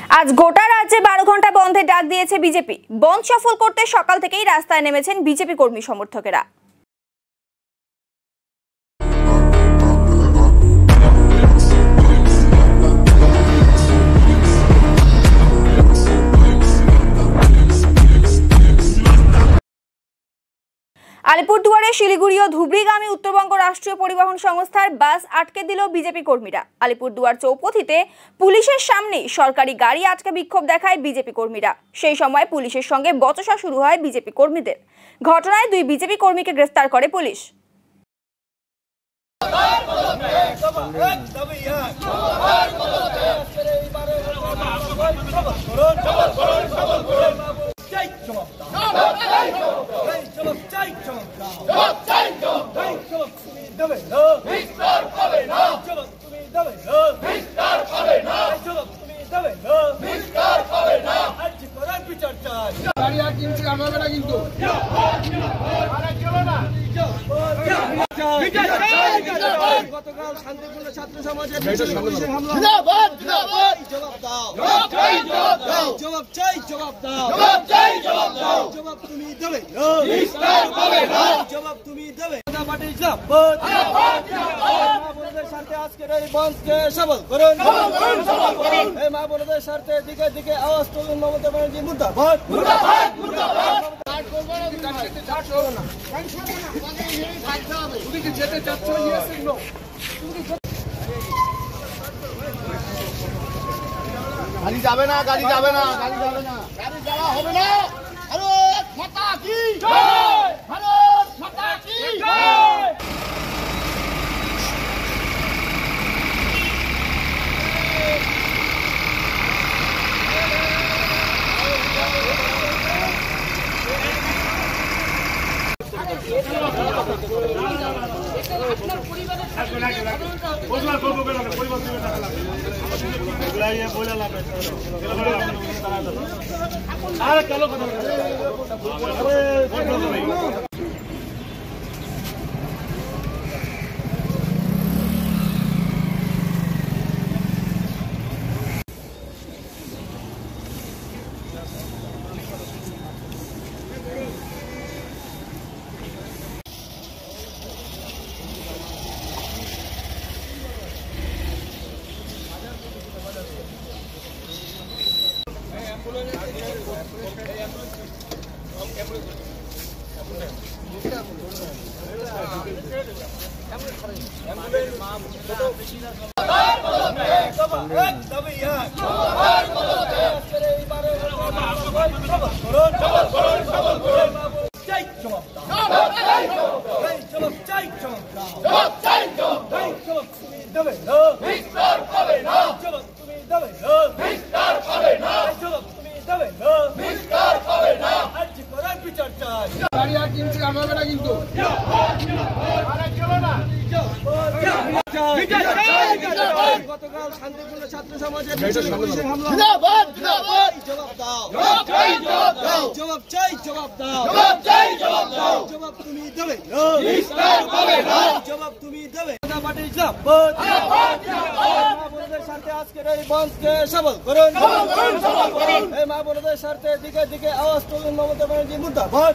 আজ গোটা রাজ্যে 12 ঘন্টা বন্ধের ডাক দিয়েছে বিজেপি। বন্ধ সফল করতে সকাল থেকেই রাস্তায় নেমেছেন বিজেপি কর্মী সমর্থকেরা। আলিপুরদুয়ারে শিলিগুড়ি ও ধুবড়ীগামী উত্তরবঙ্গ রাষ্ট্রীয় পরিবহন সংস্থার বাস আটকে দিল বিজেপি কর্মীরা। আলিপুরদুয়ার চৌপথিতে পুলিশের সামনে সরকারি গাড়ি আটকে বিক্ষোভ দেখায় বিজেপি কর্মীরা। সেই সময় পুলিশের সঙ্গে বচসা শুরু হয় বিজেপি কর্মীদের। ঘটনায় 2 বিজেপি কর্মীকে গ্রেফতার করে পুলিশ। গতকাল শান্তিপূর্ণ ছাত্র সমাজের জবাব তুমি দেবে, জবাব তুমি দেবে। মা-বোনদের স্বার্থে আজকের এই বন্ধকে সফল করুন। এই মা-বোনদের স্বার্থে দিকে দিকে আওয়াজ তুলুন। মমতা ব্যানার্জি মুর্দাবাদ। গাড়ি যাবে না, গাড়ি যাবে না, গাড়ি যাবে না, গাড়ি যাওয়া হবে না। ভারত মাতা কি জয়, ভারত মাতা কি জয়। গতকাল শান্তিপূর্ণ ছাত্র সমাজের জবাব দাও, জবাব চাই, জবাব দাও, জবাব তুমি দেবে, জবাব তুমি দেবে। মা-বোনদের স্বার্থে আজকের এই বন্ধকে সফল করুন। এই মা-বোনদের স্বার্থে দিকে দিকে আওয়াজ তুলুন। মমতা ব্যানার্জি মুর্দাবাদ।